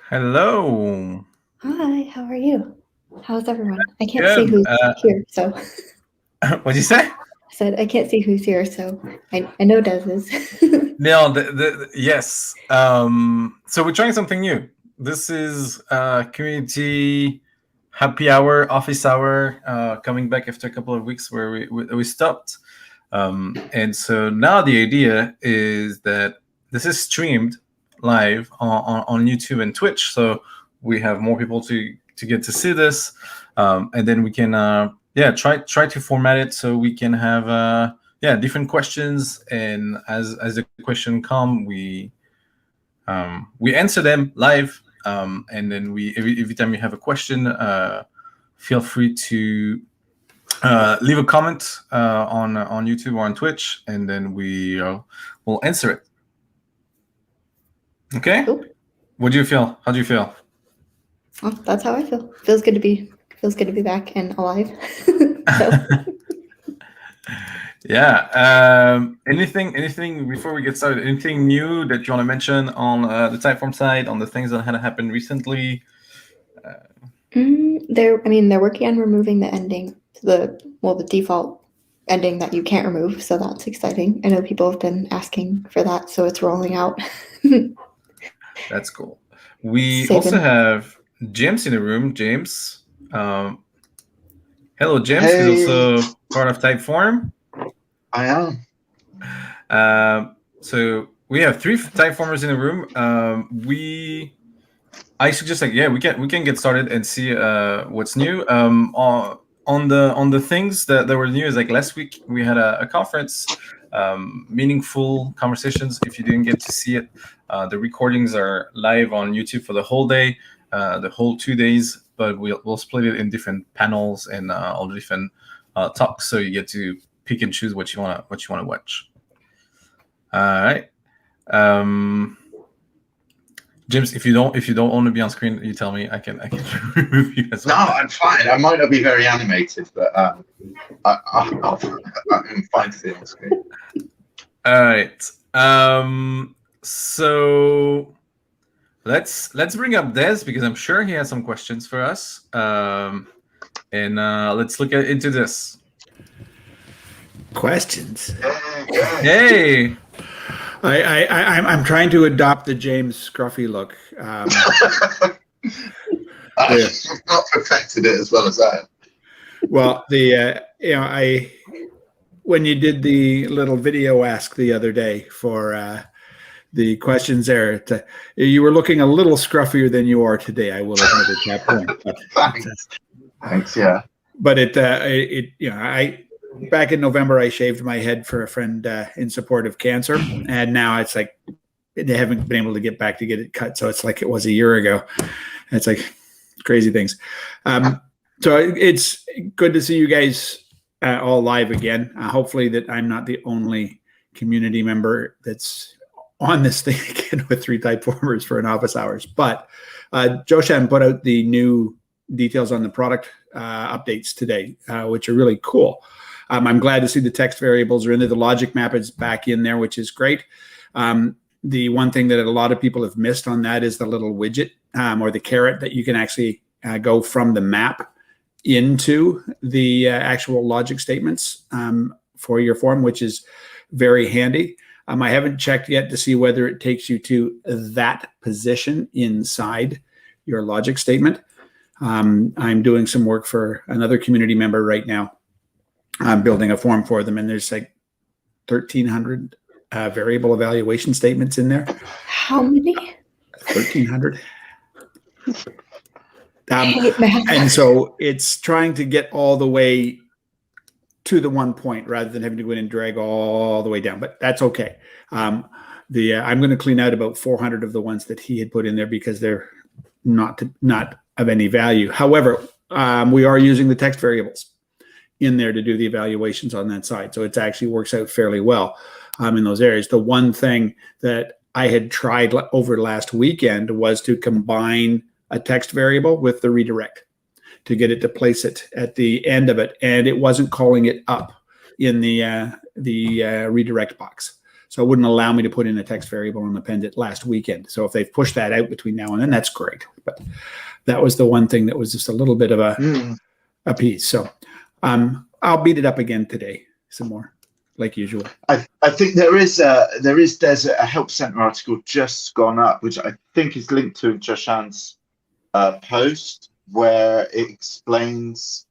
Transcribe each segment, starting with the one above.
Hello. Hi, how are you? How's everyone? I can't see Good. who's here, so What'd you say? I said I can't see who's here, so I know Des is. Neil, yes. So we're trying something new. This is community happy hour, office hour, coming back after a couple of weeks where we stopped. And so now the idea is that this is streamed live on YouTube and Twitch. So we have more people to get to see this. And then we can try to format it so we can have different questions, and as the question come, we answer them live, and then we every time you have a question, feel free to leave a comment on YouTube or on Twitch, and then we'll answer it. Okay. Cool. What do you feel? How do you feel? Well, that's how I feel. Feels good to be back and alive. So Yeah. Anything before we get started? Anything new that you want to mention on the Typeform side, on the things that had happened recently? they're working on removing the ending, the default ending that you can't remove. So that's exciting. I know people have been asking for that, so it's rolling out. That's cool. We Saving. also have James in the room. James. Hello, James. Hey. He's also part of Typeform. I am. So we have 3 Typeformers in the room. I suggest we can get started and see what's new. On the things that were new is like last week we had a conference, meaningful conversations. If you didn't get to see it, the recordings are live on YouTube for the whole day, the whole 2 days. But we'll split it in different panels and all the different talks, so you get to pick and choose what you wanna watch. All right. James, if you don't want to be on screen, you tell me. I can remove you as well. No, I'm fine. I might not be very animated, but I'm fine to be on screen. All right. So let's bring up Des, because I'm sure he has some questions for us. And let's look into this. Questions. Hey. I'm trying to adopt the James scruffy look. I've not perfected it as well as I have. Well, when you did the little video ask the other day for the questions there, you were looking a little scruffier than you are today. I will admit at that point. But, Thanks. Yeah. But back in November, I shaved my head for a friend in support of cancer, and now it's like they haven't been able to get it cut. So it's like it was a year ago. It's like crazy things. So it's good to see you guys all live again. Hopefully that I'm not the only community member that's on this thing again with 3 Typeformers for an office hours. But Joshan put out the new details on the product updates today, which are really cool. I'm glad to see the text variables are in there. The logic map is back in there, which is great. The one thing that a lot of people have missed on that is the little widget or the caret that you can actually go from the map into the actual logic statements for your form, which is very handy. I haven't checked yet to see whether it takes you to that position inside your logic statement. I'm doing some work for another community member right now. I'm building a form for them, and there's like 1,300 variable evaluation statements in there. How many? 1,300. And so it's trying to get all the way to the one point rather than having to go in and drag all the way down, but that's okay. I'm going to clean out about 400 of the ones that he had put in there because they're not of any value. However, we are using the text variables in there to do the evaluations on that side. So it actually works out fairly well in those areas. The one thing that I had tried over last weekend was to combine a text variable with the redirect to get it to place it at the end of it, and it wasn't calling it up in the redirect box. So it wouldn't allow me to put in a text variable and append it last weekend. So if they've pushed that out between now and then, that's great. But that was the one thing that was just a little bit of a piece. So I'll beat it up again today some more, like usual. I think there's a help center article just gone up, which I think is linked to Joshan's post, where it explains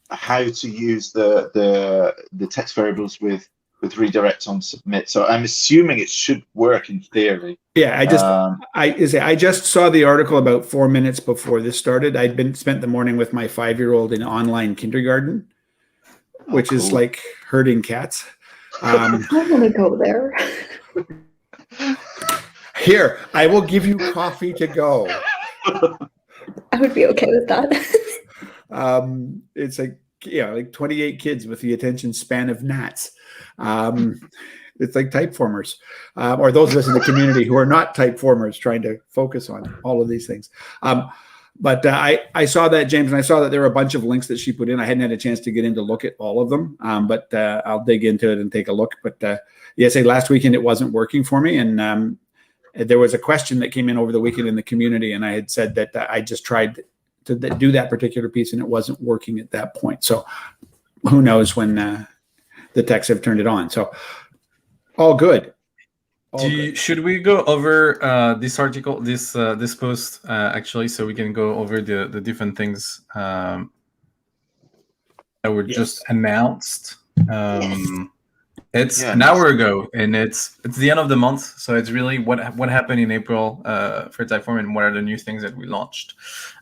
how to use the text variables with redirect on submit. So I'm assuming it should work in theory. Yeah, I just saw the article about 4 minutes before this started. I'd spent the morning with my 5-year-old in online kindergarten, which is like herding cats. I want to go there. Here, I will give you coffee to go. I would be okay with that. It's like 28 kids with the attention span of gnats. It's like typeformers, or those of us in the community who are not typeformers trying to focus on all of these things. But I saw that, James, and I saw that there were a bunch of links that she put in. I hadn't had a chance to get in to look at all of them, but I'll dig into it and take a look. But last weekend it wasn't working for me, and there was a question that came in over the weekend in the community, and I had said that I just tried to do that particular piece, and it wasn't working at that point. So who knows when the techs have turned it on. So all good. Should we go over this article, this post, actually, so we can go over the different things that were just announced? It's an hour ago, and it's the end of the month, so it's really what happened in April for Typeform and what are the new things that we launched.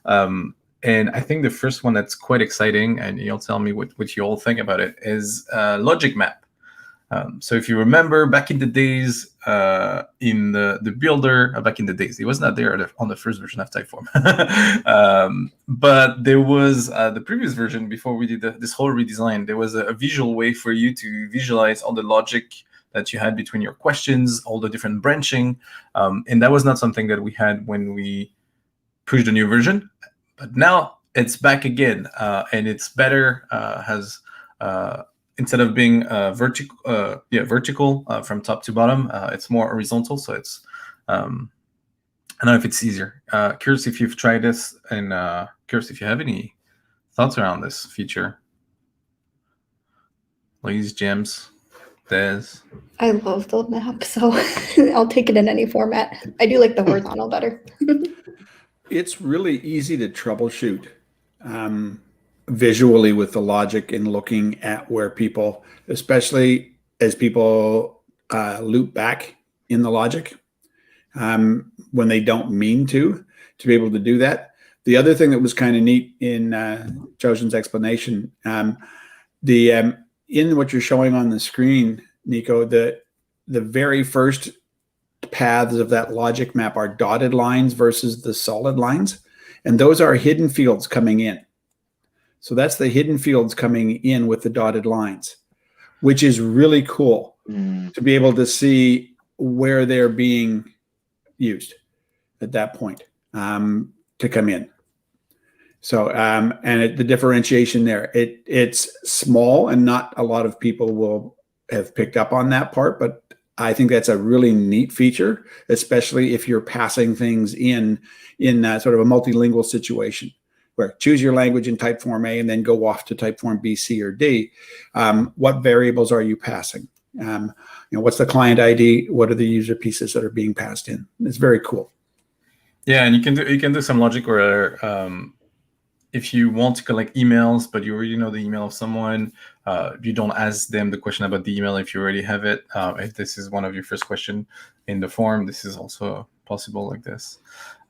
And I think the first one that's quite exciting, and you'll tell me what you all think about it, is Logic Map. So if you remember back in the days, in the builder, back in the days, it was not there on the first version of Typeform. But there was the previous version before we did this whole redesign. There was a visual way for you to visualize all the logic that you had between your questions, all the different branching. And that was not something that we had when we pushed the new version. But now it's back again, and it's better, instead of being vertical from top to bottom, it's more horizontal. So it's, I don't know if it's easier. Curious if you've tried this, and curious if you have any thoughts around this feature. Please, James, Des. I love the map, so I'll take it in any format. I do like the horizontal better. It's really easy to troubleshoot visually with the logic and looking at where people, especially as people loop back in the logic when they don't mean to be able to do that. The other thing that was kind of neat in Joshan's explanation, in what you're showing on the screen, Nico, the very first paths of that logic map are dotted lines versus the solid lines, and those are hidden fields coming in. So that's the hidden fields coming in with the dotted lines, which is really cool to be able to see where they're being used at that point to come in. So the differentiation there, it's small, and not a lot of people will have picked up on that part, but I think that's a really neat feature, especially if you're passing things in sort of a multilingual situation, where choose your language in Typeform A and then go off to Typeform B, C, or D. What variables are you passing? What's the client ID? What are the user pieces that are being passed in? It's very cool. Yeah, and you can do some logic where if you want to collect emails, but you already know the email of someone, you don't ask them the question about the email if you already have it. If this is one of your first question in the form, this is also possible like this.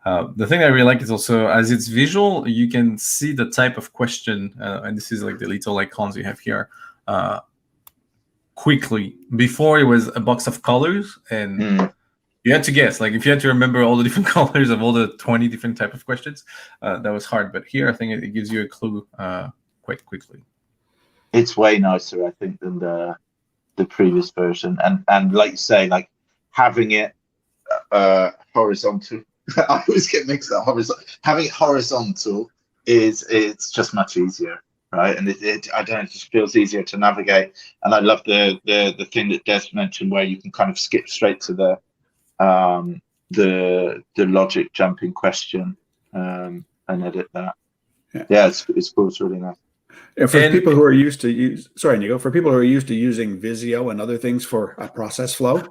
The thing I really like is also, as it's visual, you can see the type of question, and this is like the little icons you have here, quickly. Before, it was a box of colors, and you had to guess. Like, if you had to remember all the different colors of all the 20 different type of questions, that was hard. But here, I think it gives you a clue quite quickly. It's way nicer, I think, than the previous version, and like you say, like having it horizontal. I always get mixed up. Having it horizontal it's just much easier, right? And I don't know, it just feels easier to navigate. And I love the thing that Des mentioned, where you can kind of skip straight to the logic jumping question and edit that. Yeah, it's cool. It's really nice. And for people who are used to for people who are used to using Visio and other things for a process flow,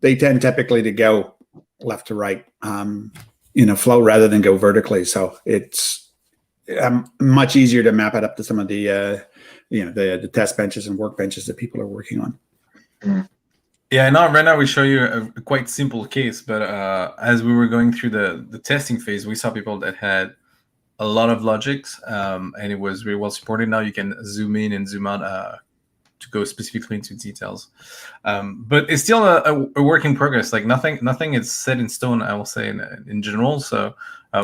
they tend typically to go left to right in a flow rather than go vertically. So it's much easier to map it up to some of the the test benches and workbenches that people are working on. Yeah, right now we show you a quite simple case, but as we were going through the testing phase, we saw people that had a lot of logics, and it was very well supported. Now you can zoom in and zoom out to go specifically into details, but it's still a work in progress. Like nothing is set in stone, I will say, in general. So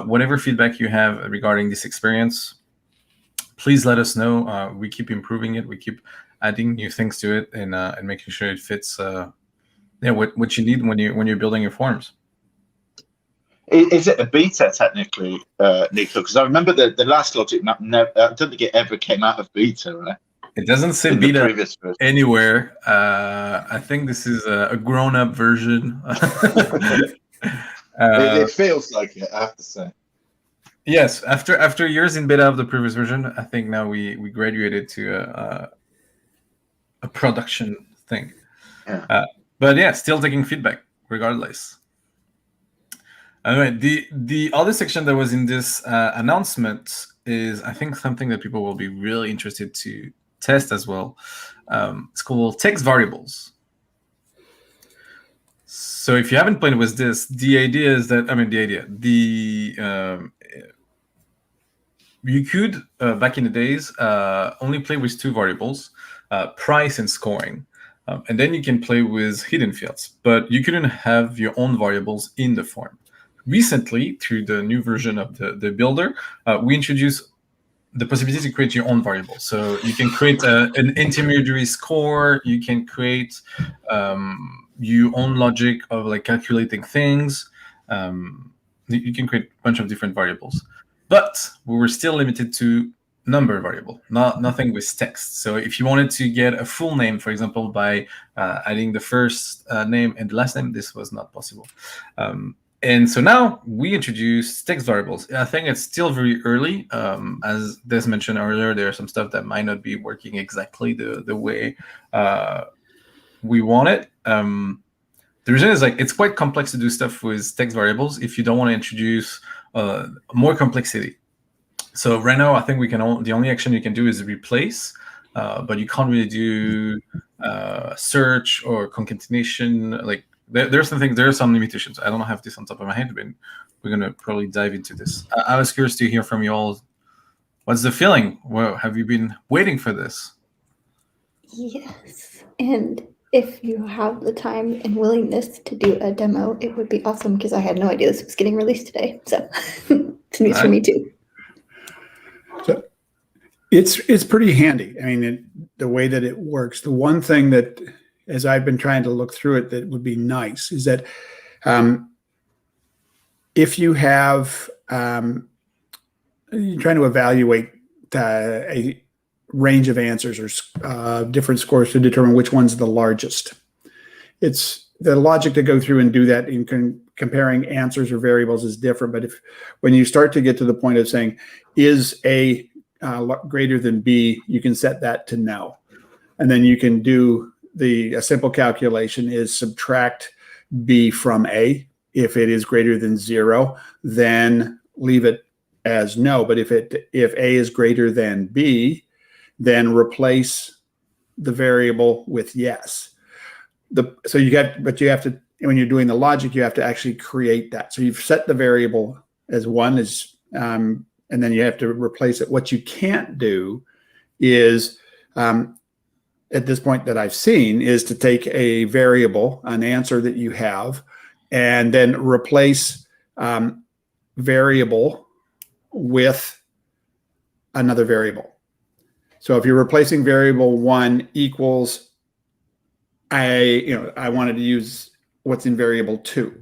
whatever feedback you have regarding this experience, please let us know. We keep improving it. We keep adding new things to it, and making sure it fits what you need when you're building your forms. Is it a beta technically, Nico? Because I remember the last logic map. I don't think it ever came out of beta, right? It doesn't say beta anywhere. I think this is a grown-up version. It feels like it, I have to say. Yes, after years in beta of the previous version, I think now we graduated to a production thing. Yeah. But yeah, still taking feedback regardless. Anyway, the other section that was in this announcement is, I think, something that people will be really interested to test as well. It's called text variables. So if you haven't played with this, the idea is that you could back in the days only play with two variables, price and scoring. And then you can play with hidden fields, but you couldn't have your own variables in the form. Recently, through the new version of the builder, we introduced the possibility to create your own variables. So you can create an intermediary score. You can create your own logic of like calculating things. You can create a bunch of different variables, but we were still limited to number variable, nothing with text. So if you wanted to get a full name, for example, by adding the first name and the last name, this was not possible. And so now we introduce text variables. I think it's still very early. As Des mentioned earlier, there are some stuff that might not be working exactly the way we want it. The reason is it's quite complex to do stuff with text variables if you don't want to introduce more complexity. So right now, I think the only action you can do is replace, but you can't really do search or concatenation. Like there are some limitations. I don't have this on top of my head, but we're gonna probably dive into this. I was curious to hear from you all. What's the feeling? Well, have you been waiting for this? Yes, and if you have the time and willingness to do a demo, it would be awesome, because I had no idea this was getting released today. So it's news for me too. So it's pretty handy. I mean, the way that it works. The one thing that, as I've been trying to look through it, that would be nice is that if you have you're trying to evaluate a range of answers or different scores to determine which one's the largest. It's the logic to go through and do that in comparing answers or variables is different. But when you start to get to the point of saying, is A greater than B, you can set that to no. And then you can do a simple calculation is subtract B from A. If it is greater than 0, then leave it as no. But if A is greater than B, then replace the variable with yes. But you have to, when you're doing the logic, you have to actually create that. So you've set the variable as 1, and then you have to replace it. What you can't do is, at this point that I've seen, is to take a variable, an answer that you have, and then replace variable with another variable. So if you're replacing variable 1 equals, I wanted to use what's in variable 2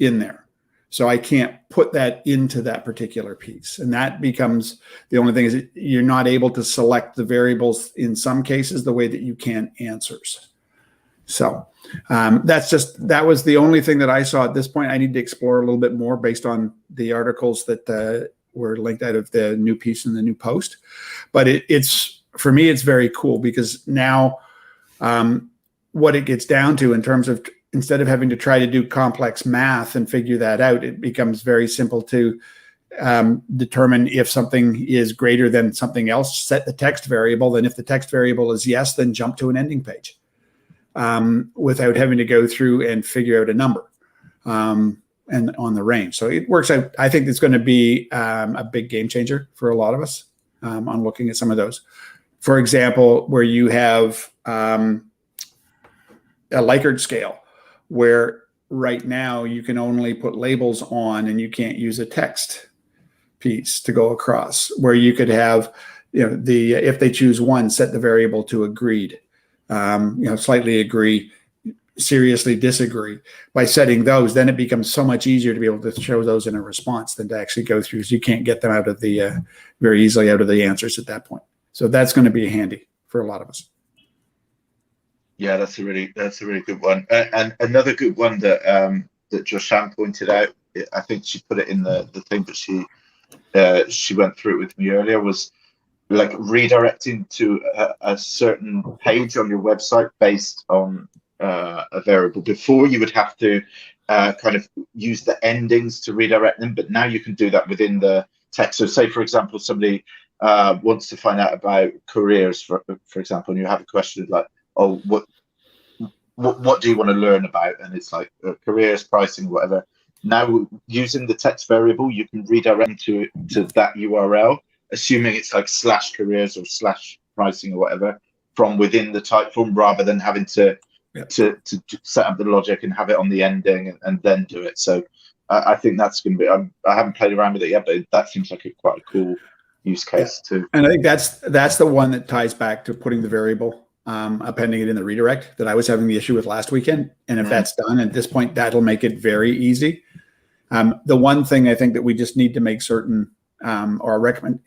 in there. So I can't put that into that particular piece. And that becomes the only thing is you're not able to select the variables in some cases the way that you can answers. So that was the only thing that I saw at this point. I need to explore a little bit more based on the articles that were linked out of the new piece and the new post. But it's for me, it's very cool because now what it gets down to in terms of instead of having to try to do complex math and figure that out, it becomes very simple to determine if something is greater than something else, set the text variable. Then if the text variable is yes, then jump to an ending page without having to go through and figure out a number and on the range. So it works out. I think it's going to be a big game changer for a lot of us on looking at some of those. For example, where you have a Likert scale, where right now you can only put labels on and you can't use a text piece to go across, where you could have, if they choose one, set the variable to agreed, slightly agree, seriously disagree. By setting those, then it becomes so much easier to be able to show those in a response than to actually go through. So you can't get them out of the very easily out of the answers at that point. So that's going to be handy for a lot of us. Yeah, that's a really good one. And another good one that that Joshan pointed out, I think she put it in the thing, but she went through it with me earlier, was like redirecting to a certain page on your website based on a variable. Before you would have to kind of use the endings to redirect them, but now you can do that within the text. So say, for example, somebody wants to find out about careers, for example, and you have a question like, oh, what do you want to learn about? And it's like careers, pricing, whatever. Now, using the text variable, you can redirect to that URL, assuming it's like /careers or /pricing or whatever from within the Typeform, rather than having to set up the logic and have it on the ending and then do it. So I think that's going to be. I haven't played around with it yet, but that seems like quite a cool use case too. And I think that's the one that ties back to putting the variable. Appending it in the redirect that I was having the issue with last weekend. And if that's done at this point, that'll make it very easy. The one thing I think that we just need to make certain or recommend,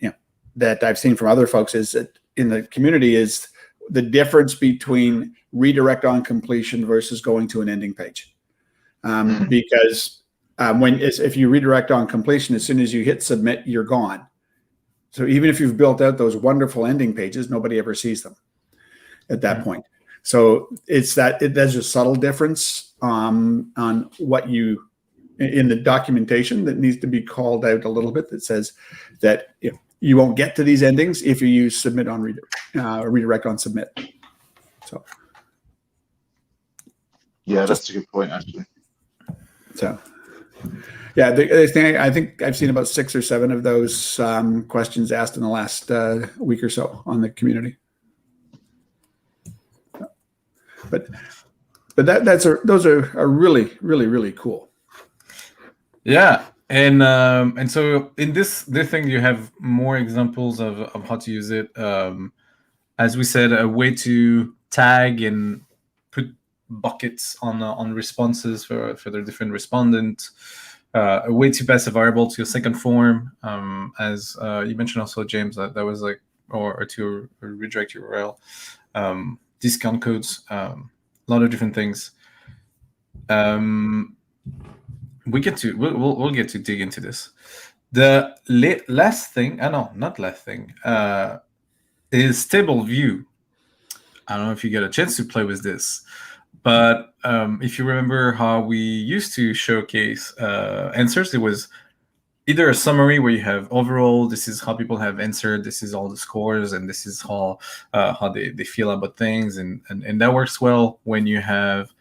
that I've seen from other folks is that in the community is the difference between redirect on completion versus going to an ending page. Because if you redirect on completion, as soon as you hit submit, you're gone. So even if you've built out those wonderful ending pages, nobody ever sees them at that point. So there's a subtle difference on what you in the documentation that needs to be called out a little bit, that says that you won't get to these endings if you use submit on redirect on submit. So yeah, that's a good point actually. So yeah, the thing, I think I've seen about 6 or 7 of those questions asked in the last week or so on the community. But those are really, really, really cool. Yeah, and so in this thing you have more examples of how to use it. As we said, a way to tag and put buckets on responses for the different respondents. A way to pass a variable to a second form, as you mentioned also, James, that was like, or to a redirect URL. Discount codes, a lot of different things. We'll get to dig into this. The last thing, not last thing, is table view. I don't know if you get a chance to play with this, but if you remember how we used to showcase answers, it was either a summary where you have overall, this is how people have answered, this is all the scores, and this is how they feel about things, and that works well when you have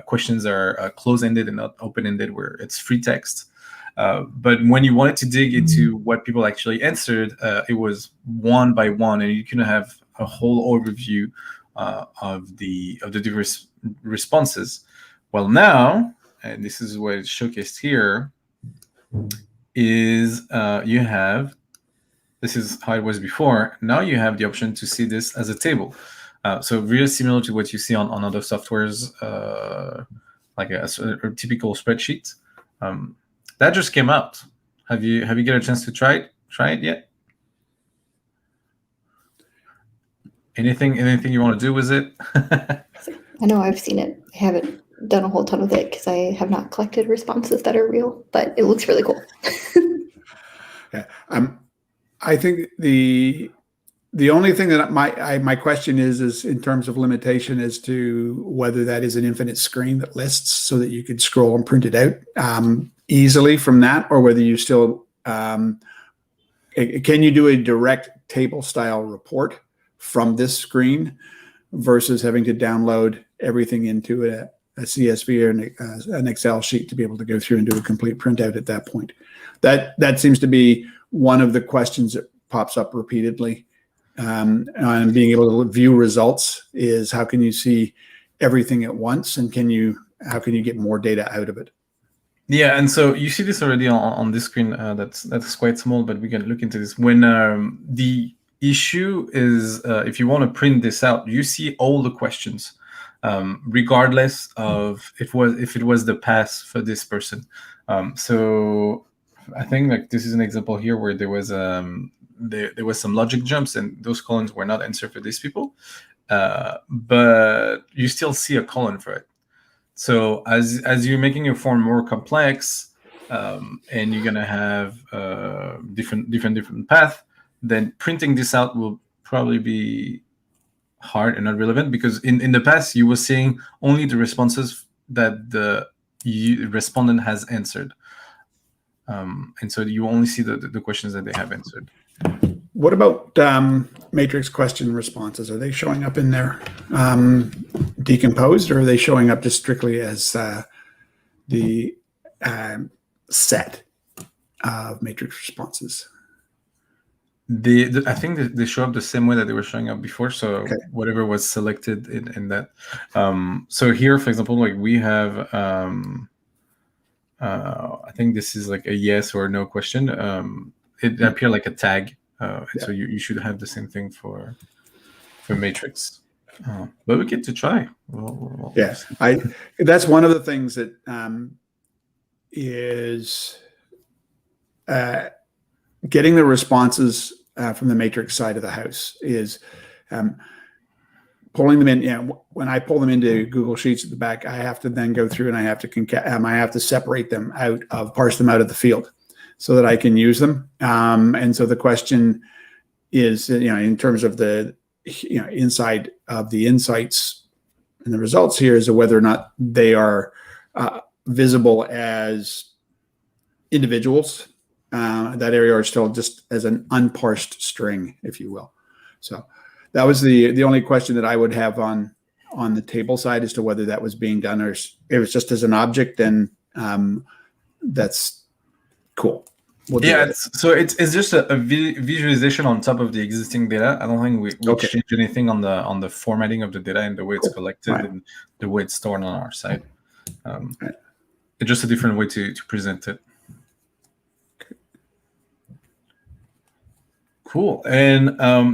questions are close-ended and not open-ended, where it's free text. But when you wanted to dig into what people actually answered, it was one by one, and you can have a whole overview of the diverse responses. Well, now, and this is what is showcased here, is this is how it was before. Now you have the option to see this as a table. So really similar to what you see on other softwares, like a typical spreadsheet. that just came out. Have you got a chance to try it yet? Anything you want to do with it? I know I've seen it. I haven't done a whole ton with it because I have not collected responses that are real, but it looks really cool. Yeah. I think the only thing that my question is in terms of limitation as to whether that is an infinite screen that lists so that you could scroll and print it out easily from that, or whether you still can you do a direct table style report from this screen versus having to download everything into a CSV or an Excel sheet to be able to go through and do a complete printout at that point. That seems to be one of the questions that pops up repeatedly. On being able to view results is how can you see everything at once, and how can you get more data out of it? Yeah, and so you see this already on this screen. That's quite small, but we can look into this. When the issue is if you want to print this out, you see all the questions, regardless of if it was the pass for this person. So I think like this is an example here where there was there was some logic jumps, and those columns were not answered for these people, but you still see a column for it. So as you're making your form more complex, and you're gonna have different path, then printing this out will probably be hard and not relevant, because in the past you were seeing only the responses that the respondent has answered, and so you only see the questions that they have answered. What about matrix question responses? Are they showing up in there decomposed, or are they showing up just strictly as the set of matrix responses? I think they show up the same way that they were showing up before. So okay. Whatever was selected in that. So here, for example, like we have, I think this is like a yes or no question. It appeared like a tag. Yeah. So you should have the same thing for matrix, but we get to try. We'll that's one of the things that is getting the responses from the matrix side of the house is pulling them in. Yeah, when I pull them into Google Sheets at the back, I have to then go through and I have to separate them parse them out of the field, so that I can use them. And so the question is, in terms of the, inside of the insights and the results here, is whether or not they are visible as individuals that area, or still just as an unparsed string, if you will. So that was the only question that I would have on the table side, as to whether that was being done, or if it was just as an object. Then that's cool. So it's just a visualization on top of the existing data. I don't think we change anything on the formatting of the data and the way it's collected and the way it's stored on our side. It's just a different way to present it. Cool. And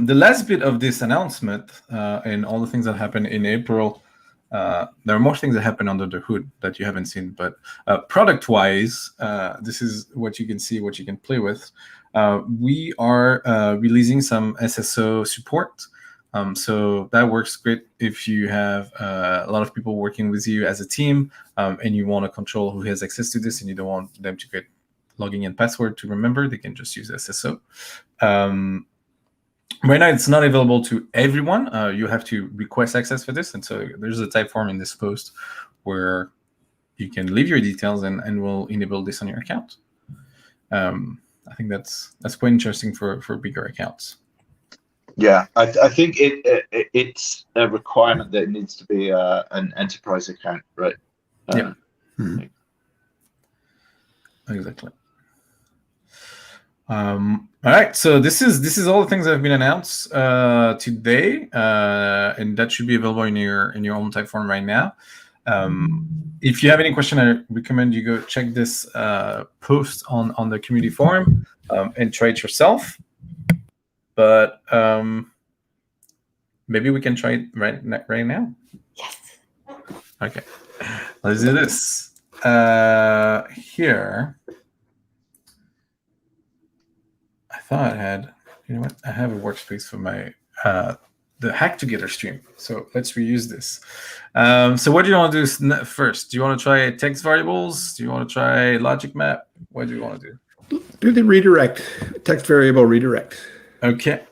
the last bit of this announcement and all the things that happened in April, there are more things that happen under the hood that you haven't seen, but product-wise, this is what you can see, what you can play with. We are releasing some SSO support. So that works great if you have a lot of people working with you as a team, and you want to control who has access to this, and you don't want them to get logging in password to remember. They can just use SSO. Right now, it's not available to everyone. You have to request access for this. And so there's a type form in this post where you can leave your details, and we'll enable this on your account. I think that's quite interesting for bigger accounts. Yeah, I think it's a requirement that it needs to be an enterprise account, right? Yeah. Exactly. All right, so this is all the things that have been announced today, and that should be available in your own Typeform right now. If you have any question, I recommend you go check this post on the community forum and try it yourself. But maybe we can try it right now. Yes. Okay, let's do this here. thought I had, you know what? I have a workspace for my the Hack Together stream. So let's reuse this. So what do you want to do first? Do you want to try text variables? Do you want to try logic map? What do you want to do? Do the redirect, text variable redirect. Okay.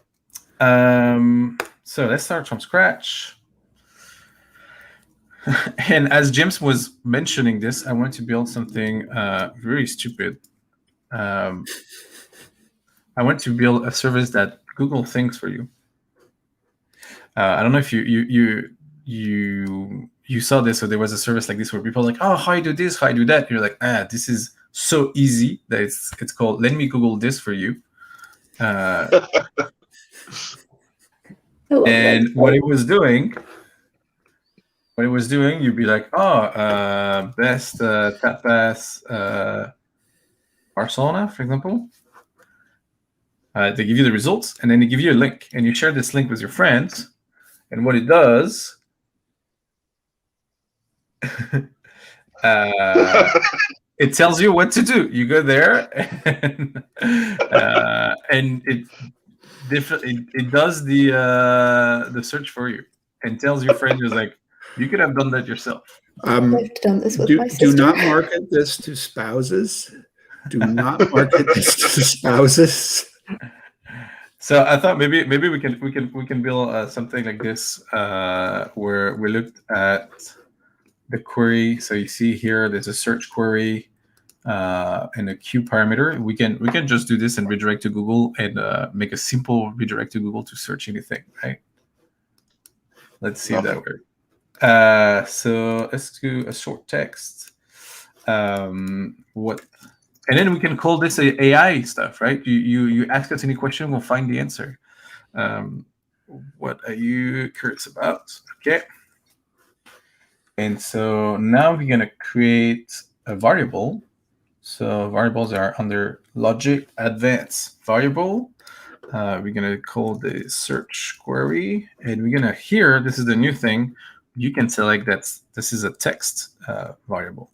So let's start from scratch. And as James was mentioning this, I want to build something really stupid. I want to build a service that Google thinks for you. I don't know if you saw this, or there was a service like this where people are like, oh, how I do this, how I do that. And you're like, this is so easy that it's called let me Google this for you. And what it was doing, you'd be like, best tapas Barcelona, for example. They give you the results, and then they give you a link, and you share this link with your friends. And what it does, it tells you what to do. You go there, and it does the search for you, and tells your friend who's like, you could have done that yourself. I've done this with my sister. Do not market this to spouses. Do not market this to spouses. So I thought maybe we can build something like this where we looked at the query. So you see here, there's a search query and a Q parameter. We can just do this and redirect to Google and make a simple redirect to Google to search anything, right? Let's see if that works. So let's do a short text. And then we can call this AI stuff, right? You ask us any question, we'll find the answer. What are you curious about? Okay. And so now we're going to create a variable. So variables are under logic advanced variable. We're going to call the search query. And we're going to here, this is the new thing. You can select that this is a text variable.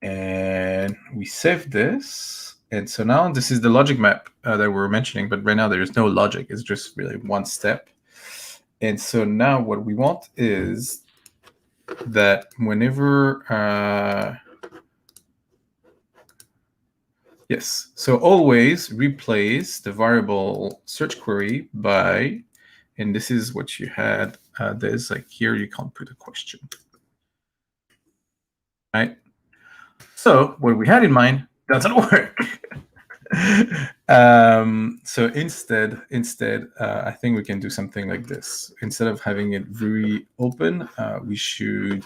And we save this. And so now this is the logic map that we were mentioning, but right now there is no logic. It's just really one step. And so now what we want is that whenever, yes, so always replace the variable search query by, and this is what you had, there's like here, you can't put a question, right? So what we had in mind doesn't work. So instead, I think we can do something like this. Instead of having it very open, we should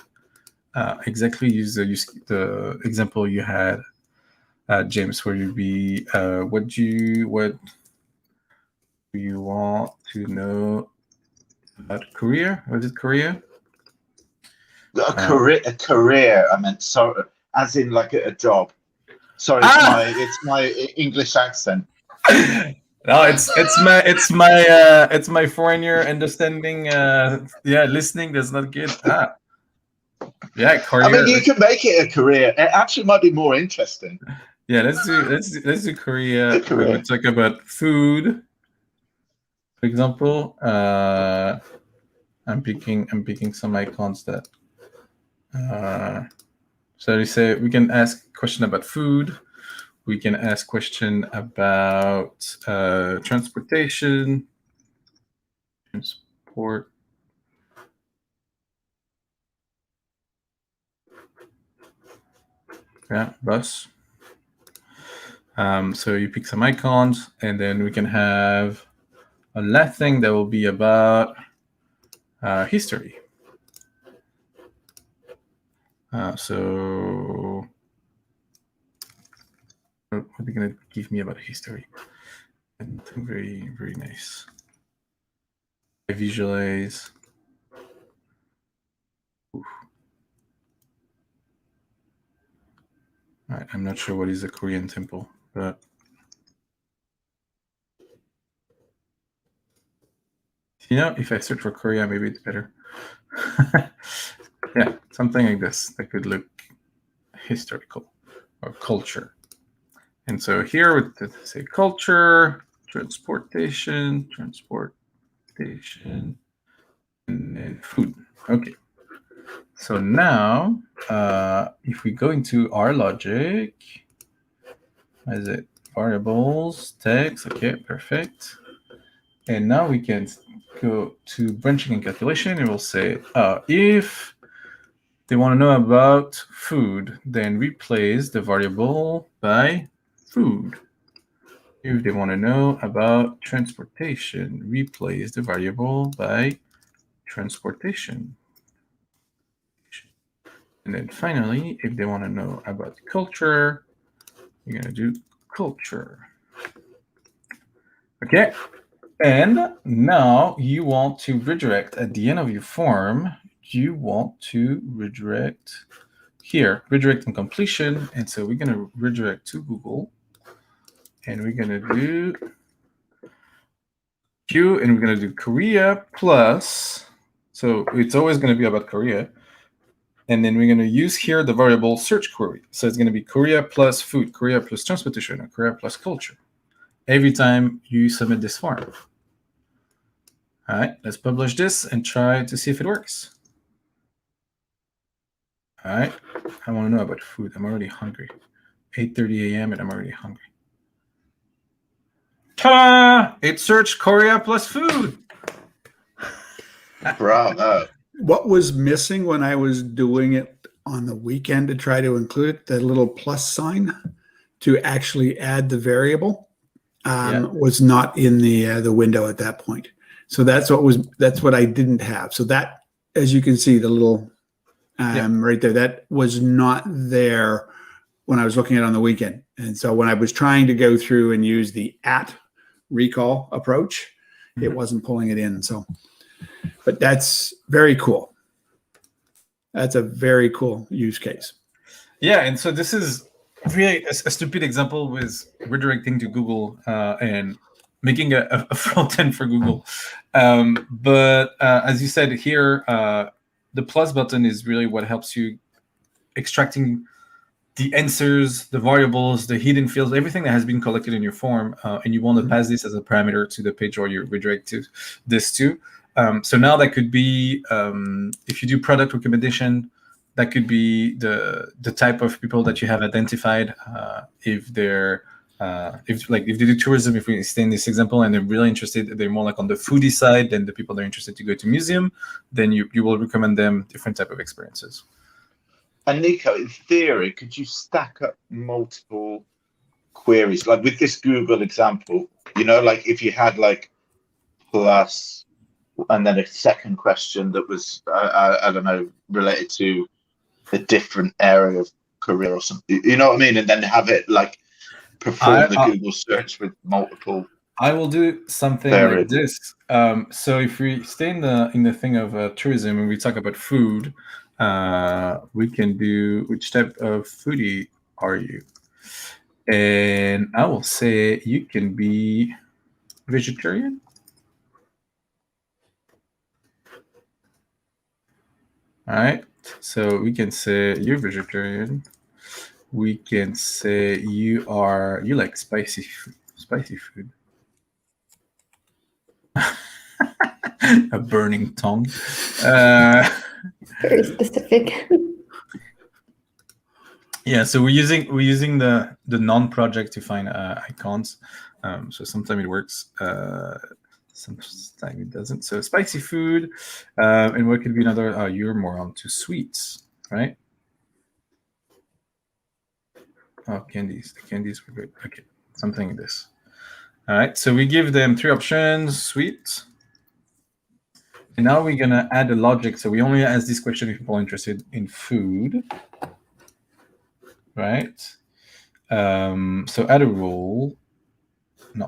exactly use the example you had, James, where you'd be, what do you want to know about career? Was it career? A career. I meant sorry, as in like a job. Sorry, it's my English accent. No, it's my foreigner understanding. Yeah, listening that's not good. Yeah, career. I mean, you can make it a career. It actually might be more interesting. Yeah, let's do career. We're gonna talk about food, for example. I'm picking some icons that. So you say we can ask a question about food. We can ask question about transportation. Transport. Yeah, bus. So you pick some icons, and then we can have a last thing that will be about history. So what are they going to give me about history? Very, very nice. I visualize. Oof. All right, I'm not sure what is a Korean temple, but if I search for Korea, maybe it's better. Yeah, something like this that could look historical or culture. And so here we say culture, transportation, and then food. Okay. So now, if we go into our logic, what is it? Variables, text. Okay, perfect. And now we can go to branching and calculation, and we'll say if they want to know about food, then replace the variable by food. If they want to know about transportation, replace the variable by transportation. And then finally, if they want to know about culture, you're going to do culture. Okay. And now you want to redirect at the end of your form, you want to redirect here, redirect and completion. And so we're going to redirect to Google. And we're going to do Q, and we're going to do Korea plus. So it's always going to be about Korea. And then we're going to use here the variable search query. So it's going to be Korea plus food, Korea plus transportation, or Korea plus culture every time you submit this form. All right, let's publish this and try to see if it works. All right, I want to know about food. I'm already hungry. 8:30 a.m. and I'm already hungry. Ta-da! It searched Korea plus food. Bravo. What was missing when I was doing it on the weekend to try to include it, the little plus sign to actually add the variable, was not in the window at that point. So that's what I didn't have. So that, as you can see, the little right there, that was not there when I was looking at it on the weekend. And so when I was trying to go through and use the recall approach, it wasn't pulling it in. So, but that's very cool. That's a very cool use case. Yeah, and so this is really a stupid example with redirecting to Google and making a front end for Google. But as you said here, the plus button is really what helps you extracting the answers, the variables, the hidden fields, everything that has been collected in your form, and you want to pass this as a parameter to the page or you redirect to this too. So now that could be, if you do product recommendation, that could be the type of people that you have identified. If they're if they do tourism, if we stay in this example, and they're really interested, they're more like on the foodie side than the people that are interested to go to museum, then you will recommend them different type of experiences. And Nico, in theory, could you stack up multiple queries? Like with this Google example, like if you had like plus and then a second question that was, I don't know, related to a different area of career or something, you know what I mean? And then have it like perform the Google search with multiple. I will do something like this. So if we stay in the thing of tourism and we talk about food, we can do which type of foodie are you? And I will say you can be vegetarian. All right. So we can say you're vegetarian. We can say you like spicy food. A burning tongue. Very specific. Yeah, so we're using the non-project to find icons. So sometimes it works, sometimes it doesn't. So spicy food, and what could be another? You're more onto sweets, right? Oh, candies. The candies were good. Okay, something like this. All right, so we give them 3 options: sweet. And now we're gonna add a logic. So we only ask this question if people are interested in food, right? So add a rule. No.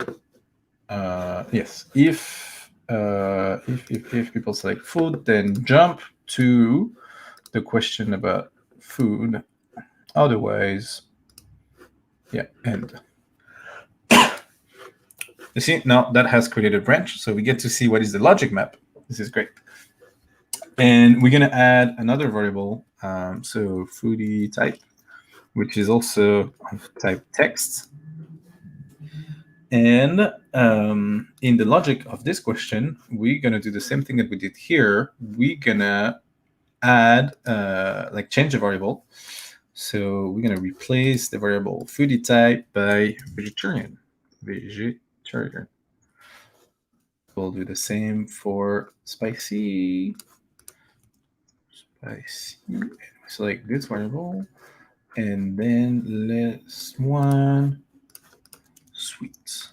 Yes. If people select food, then jump to the question about food. Otherwise, yeah, end. You see, now that has created a branch, so we get to see what is the logic map. This is great. And we're going to add another variable, so foodie type, which is also of type text. And in the logic of this question, we're going to do the same thing that we did here. We're going to add, like change a variable. So we're going to replace the variable foodie type by vegetarian. Vegetarian. We'll do the same for spicy. Spicy. Select this variable. And then last one, sweet.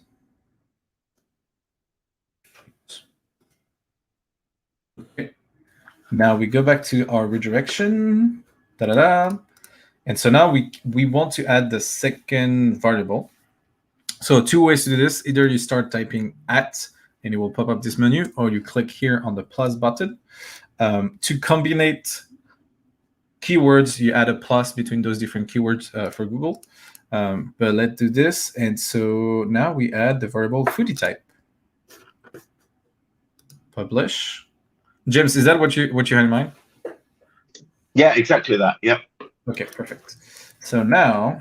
Okay. Now we go back to our redirection. Da-da-da. And so now we want to add the second variable. So two ways to do this. Either you start typing @ and it will pop up this menu, or you click here on the plus button. To combine keywords, you add a plus between those different keywords for Google. But let's do this. And so now we add the variable foodie type. Publish. James, is that what you had in mind? Yeah, exactly that. Yep. Okay, perfect. So now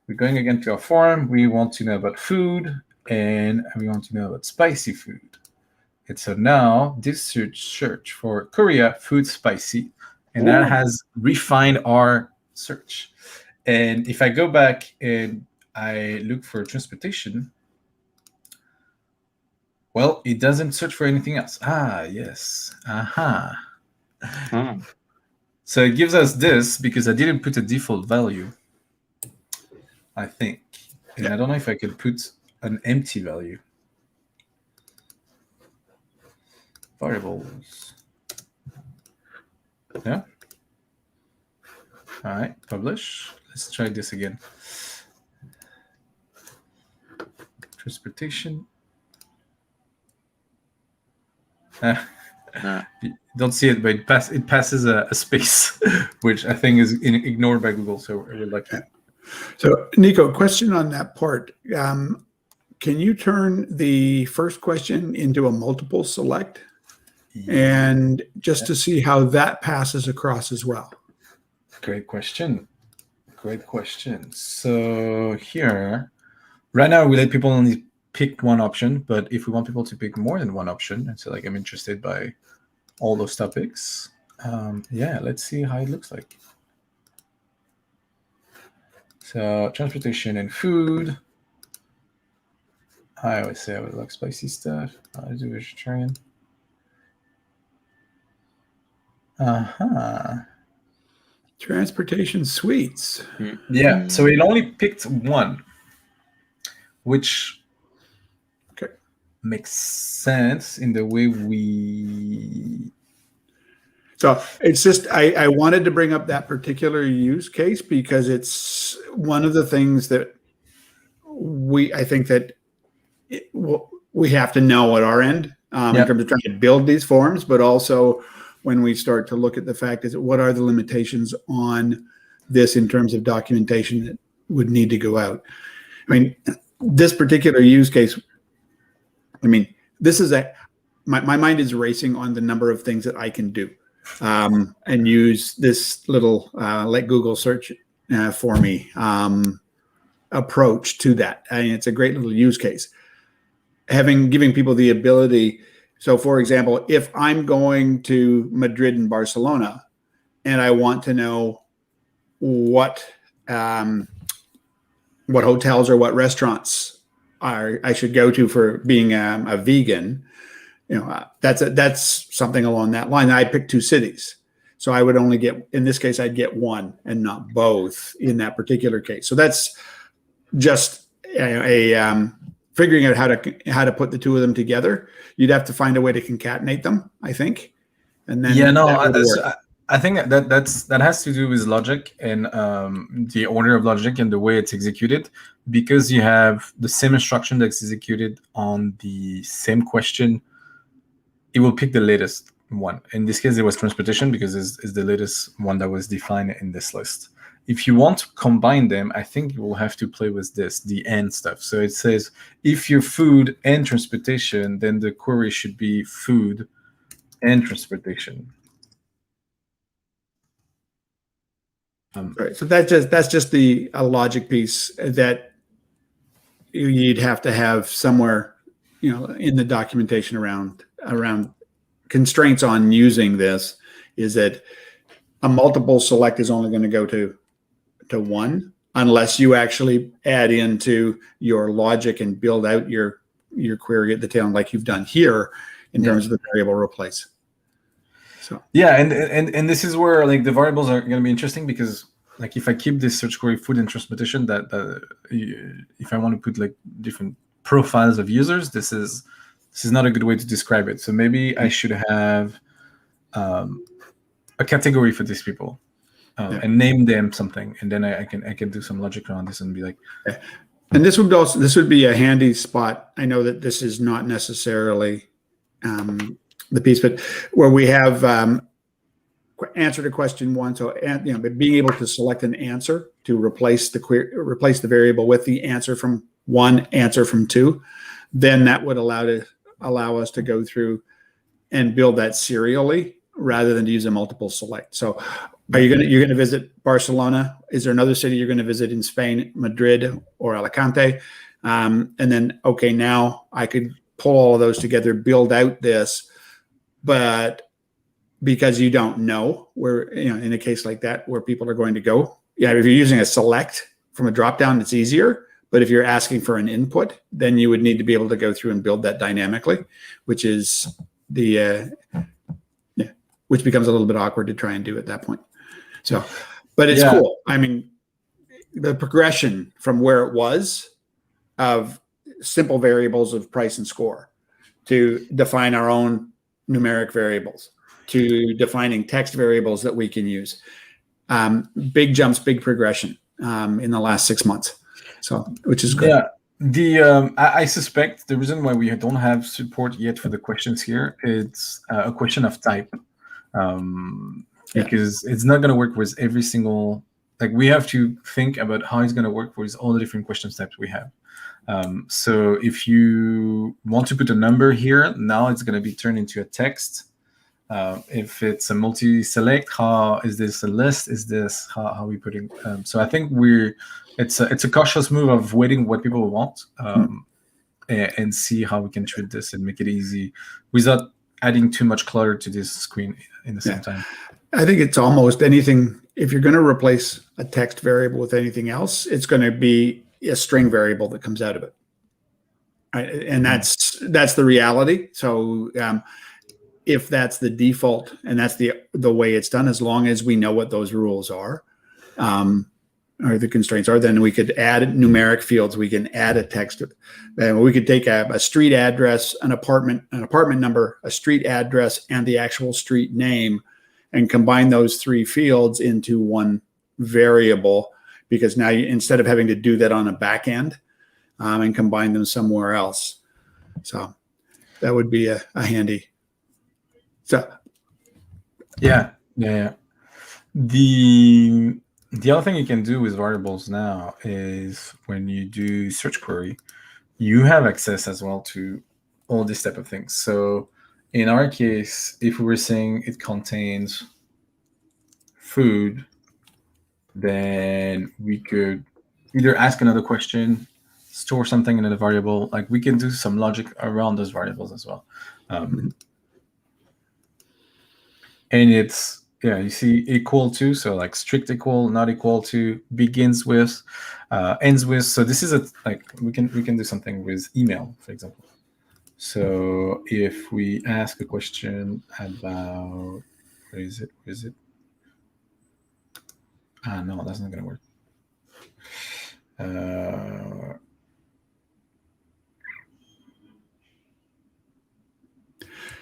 we're going again to our form. We want to know about food, and we want to know about spicy food. And so now this search for Korea food spicy, and that has refined our search. And if I go back and I look for transportation, well, it doesn't search for anything else. Ah, yes. Aha. So it gives us this because I didn't put a default value, I think. And I don't know if I could put an empty value. Variables. Yeah. All right, publish. Let's try this again. Transportation. You don't see it, but it passes a space, which I think is ignored by Google. So we're lucky. So, Nico, question on that part. Can you turn the first question into a multiple select? And just to see how that passes across as well. Great question. Great question. So here, right now we let people only pick one option, but if we want people to pick more than one option, and so like I'm interested by all those topics, yeah, let's see how it looks like. So transportation and food. I always say I would like spicy stuff. I do vegetarian. Transportation sweets. Yeah, so it only picked one, which makes sense in the way we. So it's just, I wanted to bring up that particular use case because it's one of the things that I think that we have to know at our end in terms of trying to build these forms, but also when we start to look at the fact is what are the limitations on this in terms of documentation that would need to go out. I mean, this particular use case, I mean, this is my mind is racing on the number of things that I can do and use this little let Google search for me approach to that. I mean, it's a great little use case. Giving people the ability. So, for example, if I'm going to Madrid and Barcelona, and I want to know what hotels or what restaurants I should go to for being a vegan, that's something along that line. I picked two cities, so I would only get, in this case, I'd get one and not both in that particular case. So that's just figuring out how to put the two of them together. You'd have to find a way to concatenate them, I think, and then I think that has to do with logic and the order of logic and the way it's executed, because you have the same instruction that's executed on the same question. It will pick the latest one. In this case, it was transportation because it's the latest one that was defined in this list. If you want to combine them, I think you will have to play with the and stuff. So it says, if you're food and transportation, then the query should be food and transportation. Right. So that's just a logic piece that you'd have to have somewhere, in the documentation around constraints on using this, is that a multiple select is only going to go to one unless you actually add into your logic and build out your query at the tail end, like you've done here in terms of the variable replace. So yeah, and this is where like the variables are going to be interesting, because like if I keep this search query food and transportation, that if I want to put like different profiles of users, this is not a good way to describe it. So maybe I should have a category for these people and name them something, and then I can do some logic around this and be like. And this would be a handy spot. I know that this is not necessarily the piece, but where we have answer to question one. So, but being able to select an answer to replace the variable with the answer from one, answer from two, then that would allow us to go through and build that serially rather than to use a multiple select. So, you're gonna visit Barcelona? Is there another city you're going to visit in Spain, Madrid or Alicante? And then, okay, now I could pull all of those together, build out this, but because you don't know where, in a case like that, where people are going to go. Yeah, if you're using a select from a dropdown, it's easier. But if you're asking for an input, then you would need to be able to go through and build that dynamically, which is which becomes a little bit awkward to try and do at that point. So, but it's cool. I mean, the progression from where it was of simple variables of price and score to define our own numeric variables to defining text variables that we can use. Big jumps, big progression in the last 6 months. So, which is good. Yeah. I suspect the reason why we don't have support yet for the questions here, it's a question of type. Because it's not going to work with every single, like we have to think about how it's going to work with all the different question types we have. So if you want to put a number here, now it's going to be turned into a text. If it's a multi-select, how is this a list? Is this how we put it? So I think it's a cautious move of waiting what people want and see how we can treat this and make it easy without adding too much clutter to this screen in the same time. I think it's almost anything. If you're going to replace a text variable with anything else, it's going to be a string variable that comes out of it. Right? And that's the reality. So if that's the default and that's the way it's done, as long as we know what those rules are, or the constraints are, then we could add numeric fields. We can add a text. We could take a street address, an apartment number, a street address, and the actual street name, and combine those three fields into one variable, because now instead of having to do that on a back end and combine them somewhere else. So that would be a handy. So yeah. The other thing you can do with variables now is when you do search query, you have access as well to all these type of things. So in our case, if we were saying it contains food, then we could either ask another question, store something in a variable. Like we can do some logic around those variables as well. And it's, you see equal to, so like strict equal, not equal to, begins with, ends with. So this is we can do something with email, for example. So if we ask a question about, where is it? No, that's not going to work.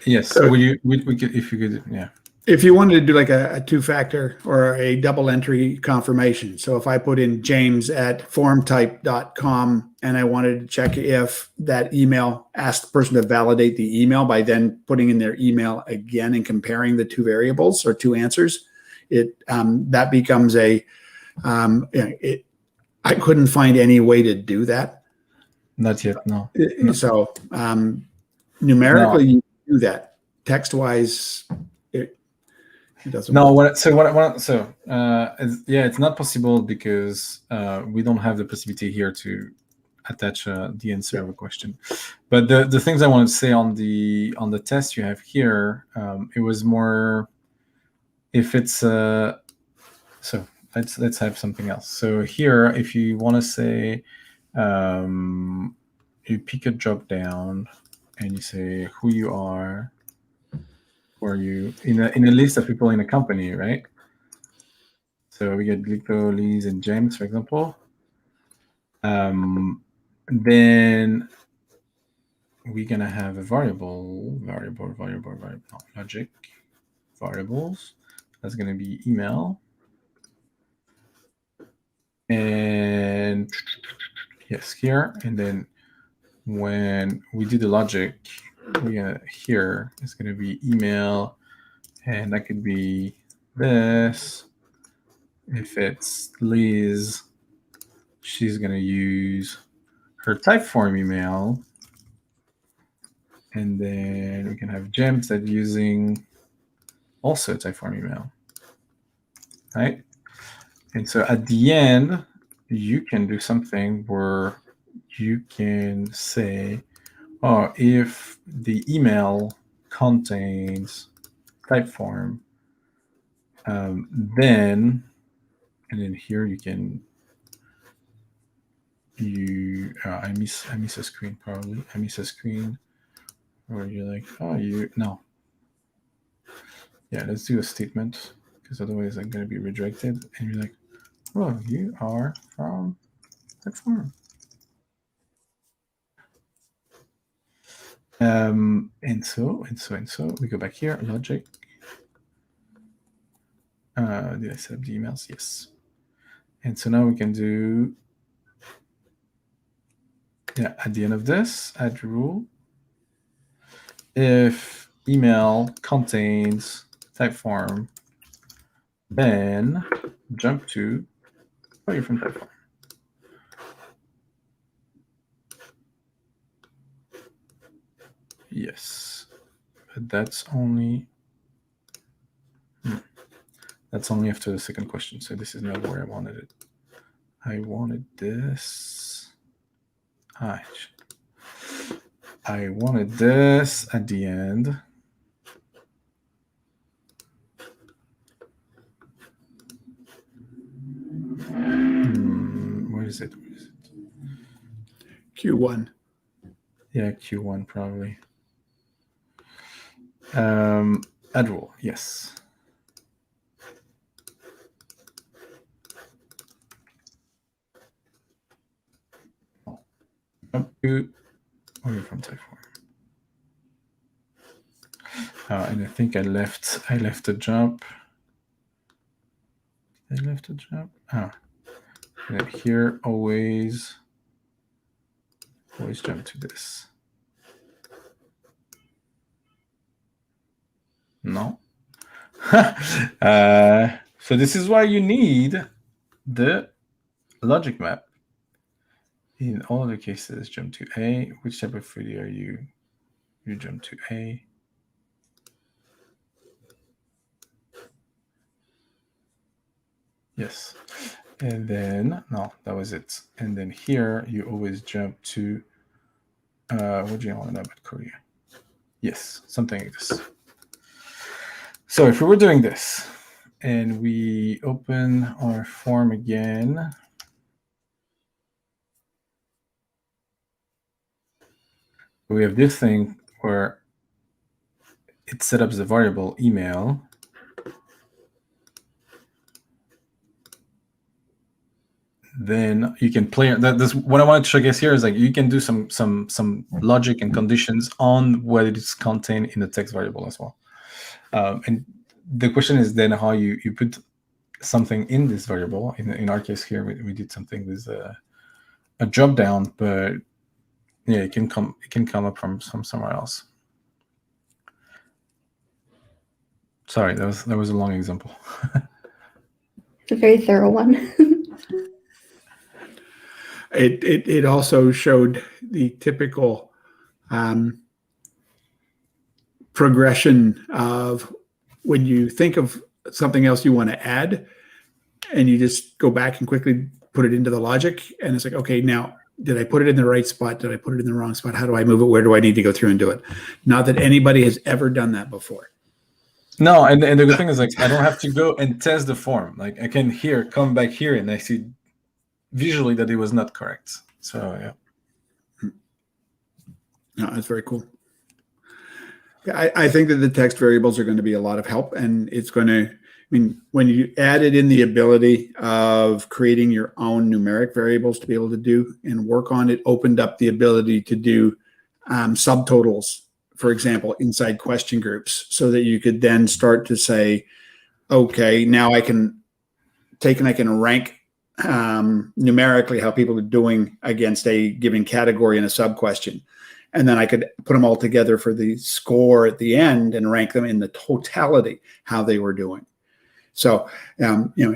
Yes, so we could, if you could, yeah. If you wanted to do like a two-factor or a double entry confirmation. So if I put in james@formtype.com and I wanted to check if that email asked the person to validate the email by then putting in their email again and comparing the two variables or two answers, that becomes I couldn't find any way to do that. Not yet, no. So numerically, you do that. Text-wise, it doesn't work. It's not possible because we don't have the possibility here to attach the answer of a question. But the things I wanted to say on the test you have here, it was more if it's so let's have something else. So here, if you want to say you pick a drop down and you say who you are, who are you in a list of people in a company, right? So we get Glico, Liz, and James, for example. Then we're gonna have a variable, logic variables. That's gonna be email. And yes, here. And then when we do the logic, here is gonna be email, and that could be this. If it's Liz, she's gonna use her Typeform email. And then we can have James that using also Typeform email, right? And so at the end, you can do something where you can say, oh, if the email contains Typeform, then, and then here you can, I miss a screen probably. I miss a screen where you're like, oh, no. Yeah, let's do a statement, because otherwise I'm going to be redirected. And you're like, well, you are from Typeform. And so we go back here, logic. Did I set up the emails? Yes. And so now we can do, at the end of this, add rule. If email contains Typeform, then jump to, oh, you're from Typeform. Yes, but that's only after the second question. So this is not where I wanted it. I wanted this. I wanted this at the end. Where is it? Q1. Yeah, Q1 probably. Add rule, yes. Jump to, where are you from Typeform? And I think I left a jump. I left a jump. And here always jump to this. No. So this is why you need the logic map. In all the cases, jump to A. Which type of foodie are you? You jump to A. Yes. And then, no, that was it. And then here, you always jump to, what do you want about Korea? Yes, something like this. So if we were doing this, and we open our form again, we have this thing where it set up the variable email. Then you can play. That's what I wanted to showcase here is like you can do some logic and conditions on what it is contained in the text variable as well. And the question is then how you put something in this variable. In our case here, we did something with a drop down, but yeah, it can come up from somewhere else. Sorry, that was a long example. It's a very thorough one. It also showed the typical progression of when you think of something else you want to add, and you just go back and quickly put it into the logic, and it's like, okay, now did I put it in the right spot? Did I put it in the wrong spot? How do I move it? Where do I need to go through and do it? Not that anybody has ever done that before. No, and the good thing is, like, I don't have to go and test the form. Like, I can come back here, and I see visually that it was not correct. So yeah. No, that's very cool. I think that the text variables are going to be a lot of help, and it's going to, I mean, when you added in the ability of creating your own numeric variables to be able to do and work on it, opened up the ability to do subtotals, for example, inside question groups, so that you could then start to say, okay, now I can take and I can rank numerically how people are doing against a given category in a sub question. And then I could put them all together for the score at the end and rank them in the totality, how they were doing. So,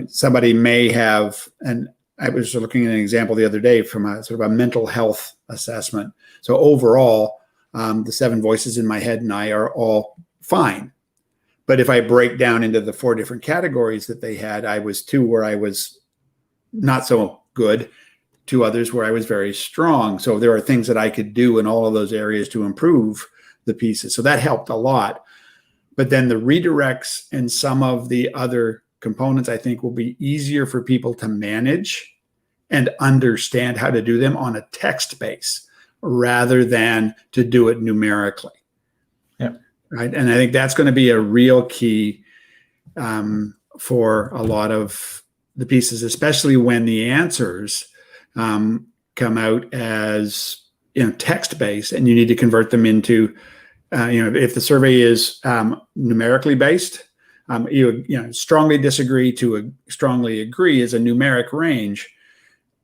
somebody may have, and I was looking at an example the other day from a sort of a mental health assessment. So overall, the 7 voices in my head and I are all fine. But if I break down into the 4 different categories that they had, I was 2 where I was not so good, 2 others where I was very strong. So there are things that I could do in all of those areas to improve the pieces. So that helped a lot. But then the redirects and some of the other components, I think, will be easier for people to manage and understand how to do them on a text base rather than to do it numerically. Yeah. Right. And I think that's going to be a real key for a lot of the pieces, especially when the answers come out as text-based, and you need to convert them into if the survey is numerically based, strongly disagree to strongly agree is a numeric range.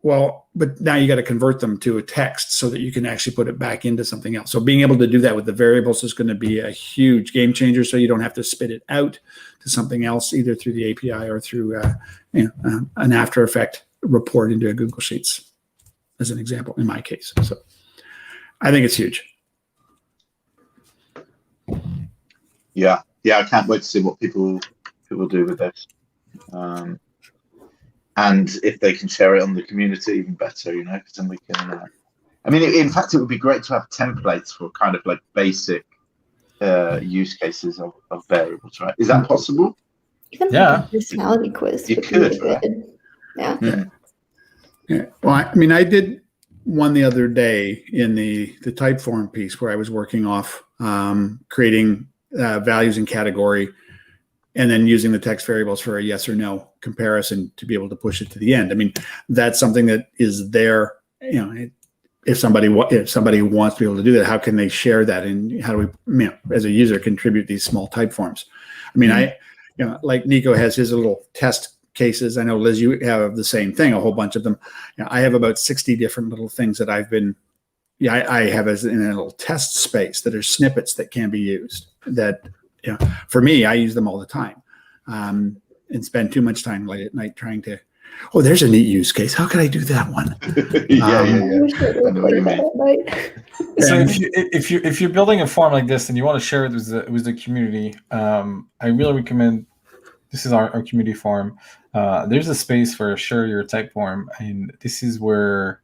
Well, but now you got to convert them to a text so that you can actually put it back into something else. So being able to do that with the variables is going to be a huge game changer. So you don't have to spit it out to something else, either through the API or through an After Effect report into a Google Sheets, as an example, in my case. So I think it's huge. Yeah, I can't wait to see what people do with this, and if they can share it on the community, even better. Because then we can. In fact, it would be great to have templates for kind of like basic use cases of variables. Right? Is that possible? Even like a personality quiz. You could, right? Good. Yeah. Well, I did one the other day in the Typeform piece where I was working off creating values in category and then using the text variables for a yes or no comparison to be able to push it to the end. That's something that is there. If somebody wants to be able to do that, how can they share that? And how do we, as a user, contribute these small type forms? Like Nico has his little test cases. I know, Liz, you have the same thing, a whole bunch of them. I have about 60 different little things that I've been, I have as in a little test space that are snippets that can be used that, for me, I use them all the time and spend too much time late at night trying to, there's a neat use case. How can I do that one? I know what you mean. So if you're building a form like this and you want to share it with the community, I really recommend. This is our community form. There's a space for share your type form, and this is where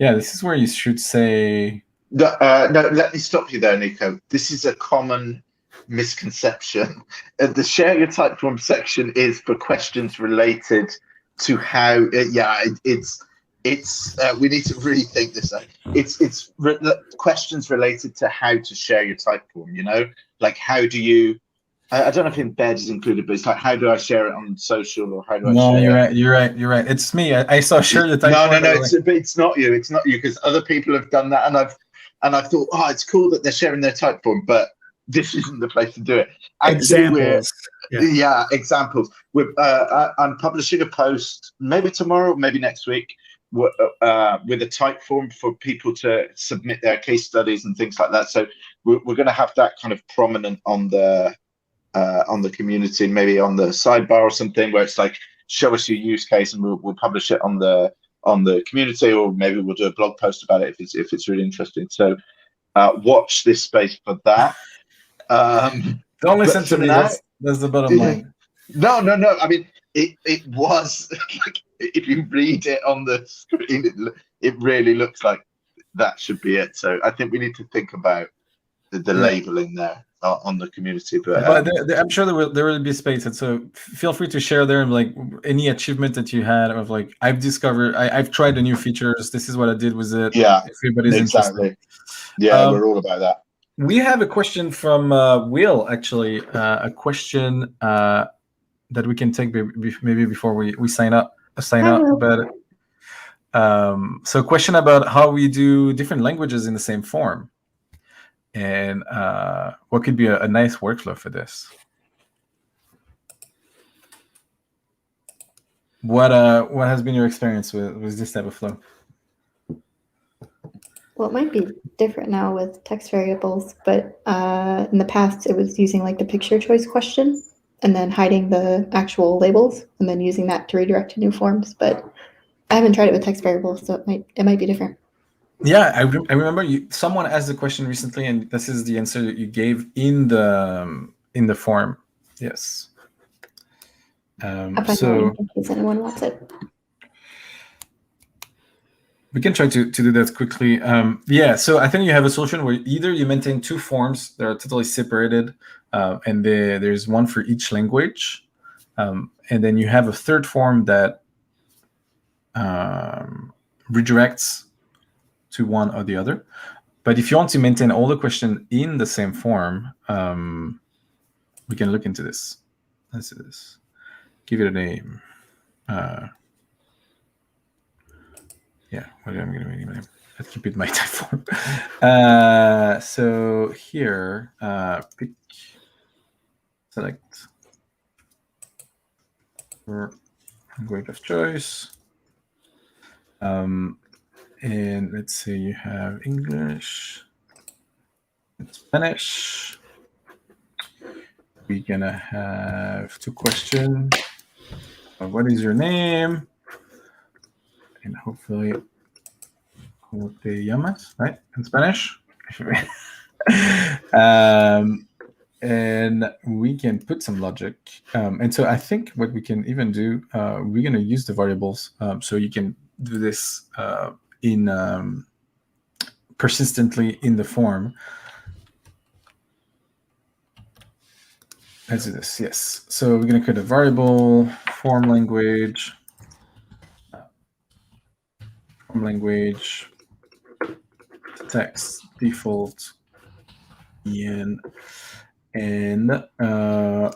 you should say. No, let me stop you there, Nico. This is a common misconception. The share your type form section is for questions related to how. It's we need to really think this out. It's questions related to how to share your type form. Like how do you. I don't know if embed is included, but it's like, how do I share it on social, or how do I share it? You're right. It's me. I saw share the type. No. It's not you. It's not you, because other people have done that, and I've thought, it's cool that they're sharing their type form, but this isn't the place to do it. Examples. Examples. I'm publishing a post maybe tomorrow, maybe next week, with a type form for people to submit their case studies and things like that. So we're going to have that kind of prominent on the community, maybe on the sidebar or something, where it's like, show us your use case, and we'll publish it on the community, or maybe we'll do a blog post about it if it's really interesting. So watch this space for that. Don't listen to me. That's the bottom line. No. It was if you read it on the screen, it really looks like that should be it. So I think we need to think about the labeling there on the community. But I'm sure there will be space, and so feel free to share there like any achievement that you had of like I've tried the new features. This is what I did with it. Yeah, everybody's exactly. interested. Yeah, we're all about that. We have a question from Will, actually, a question that we can take maybe before we sign up. But so a question about how we do different languages in the same form, and what could be a nice workflow for this. What has been your experience with this type of flow? Well, it might be different now with text variables, but in the past it was using like the picture choice question and then hiding the actual labels and then using that to redirect to new forms. But I haven't tried it with text variables, so it might be different. Yeah, I remember someone asked the question recently, and this is the answer that you gave in the form. Yes. I'll find the link in case anyone wants it. We can try to do that quickly. Yeah, so I think you have a solution where either you maintain two forms that are totally separated, and there's one for each language, and then you have a third form that redirects to one or the other. But if you want to maintain all the question in the same form, we can look into this. Let's do this. Give it a name. Yeah, what am I going to make it? Let's keep it my Typeform. So here, pick, select for language of choice. And let's say you have English and Spanish. We're gonna have two questions. What is your name? And hopefully, ¿cómo te llamas? Right, in Spanish. And we can put some logic. And so I think what we can even do, we're gonna use the variables. So you can do this in persistently in the form. Let's do this. Yes. So we're going to create a variable form language text default en, and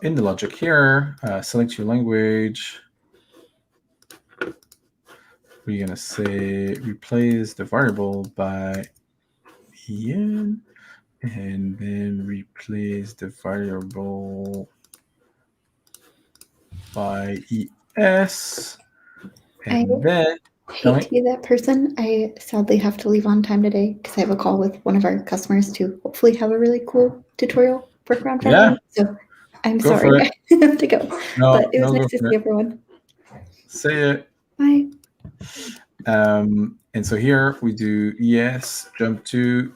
in the logic here, select your language. We're going to say replace the variable by en, and then replace the variable by es, and then I hate to be that person. I sadly have to leave on time today because I have a call with one of our customers to hopefully have a really cool tutorial for ground Yeah. So I'm Go sorry, I have to go. No, but it was no, nice to see everyone. Say it. Bye. And so here we do es, jump to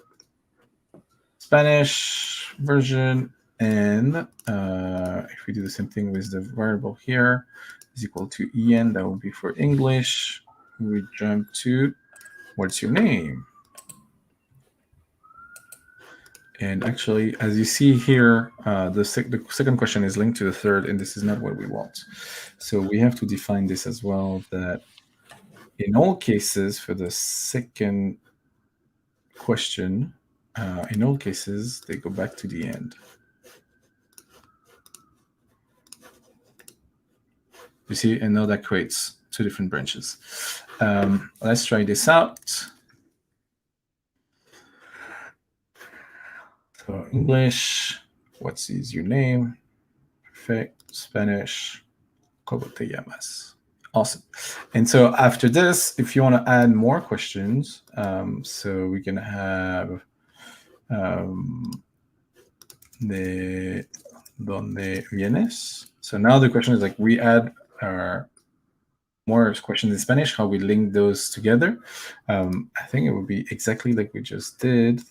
Spanish version, and if we do the same thing with the variable here is equal to en, that will be for English. We jump to what's your name? And actually, as you see here, the second question is linked to the third, and this is not what we want. So we have to define this as well, that in all cases for the second question, in all cases, they go back to the end. You see, and now that creates two different branches. Let's try this out. So English, what is your name? Perfect. Spanish, ¿cómo te llamas? Awesome. And so after this, if you want to add more questions, so we can have de dónde vienes. So now the question is like we add our more questions in Spanish, how we link those together. I think it would be exactly like we just did,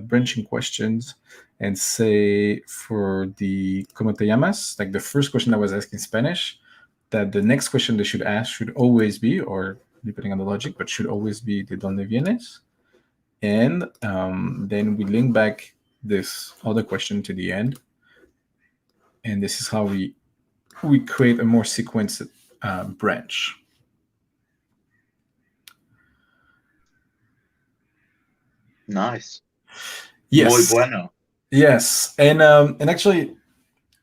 branching questions, and say for the ¿cómo te llamas? Like the first question I was asking Spanish, that the next question they should ask should always be, or depending on the logic, but should always be ¿de dónde vienes? And then we link back this other question to the end. And this is how we create a more sequenced branch. Nice. Yes. Muy bueno. Yes. And actually,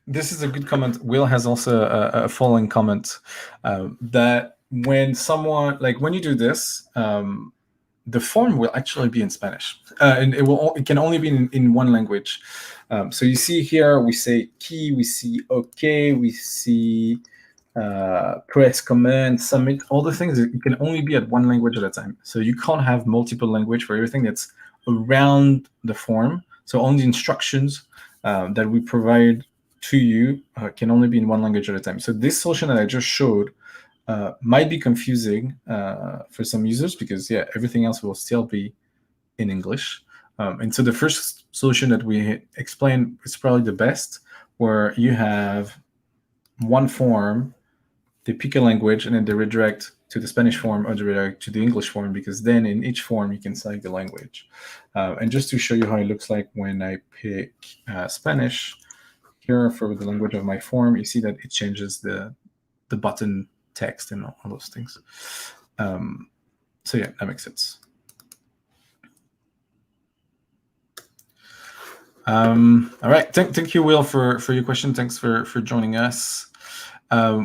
this is a good comment. Will has also a following comment that when someone, like when you do this, the form will actually be in Spanish, and it can only be in one language. So you see here, we say key, we see OK, we see press, command, submit, all the things. It can only be at one language at a time. So you can't have multiple language for everything that's around the form. So only instructions that we provide to you can only be in one language at a time. So this solution that I just showed might be confusing for some users because, yeah, everything else will still be in English. And so the first solution that we explained is probably the best, where you have one form, they pick a language, and then they redirect to the Spanish form or they redirect to the English form, because then in each form you can select the language. And just to show you how it looks like when I pick Spanish, here for the language of my form, you see that it changes the button text and all those things. So yeah, that makes sense. All right, thank you, Will, for your question. Thanks for joining us.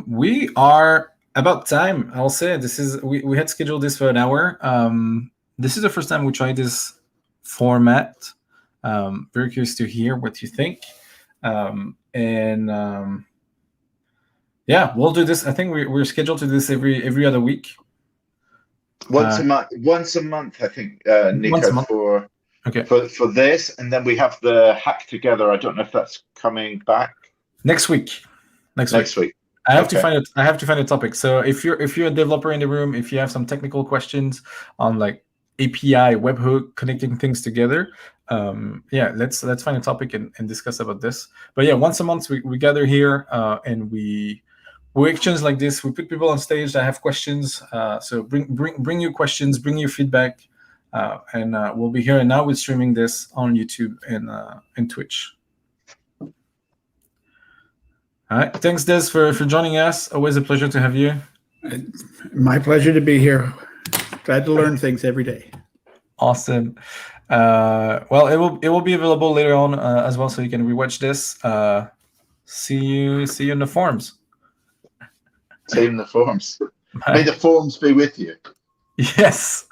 We are about time. I'll say we had scheduled this for an hour. This is the first time we tried this format. Very curious to hear what you think. Yeah, we'll do this. I think we're scheduled to do this every other week. Once a month, I think, Nico, for this, and then we have the hack together. I don't know if that's coming back next week. Next week. I have to find it. I have to find a topic. So if you're a developer in the room, if you have some technical questions on like API, webhook, connecting things together, yeah, let's find a topic and discuss about this. But yeah, once a month we gather here and we exchange like this. We put people on stage that have questions. So bring your questions, bring your feedback, and we'll be here. And now we're streaming this on YouTube and Twitch. All right. Thanks, Des, for joining us. Always a pleasure to have you. My pleasure to be here. Glad to learn things every day. Awesome. Well, it will be available later on as well, so you can rewatch this. See you in the forums. See you in the forums. May the forums be with you. Yes.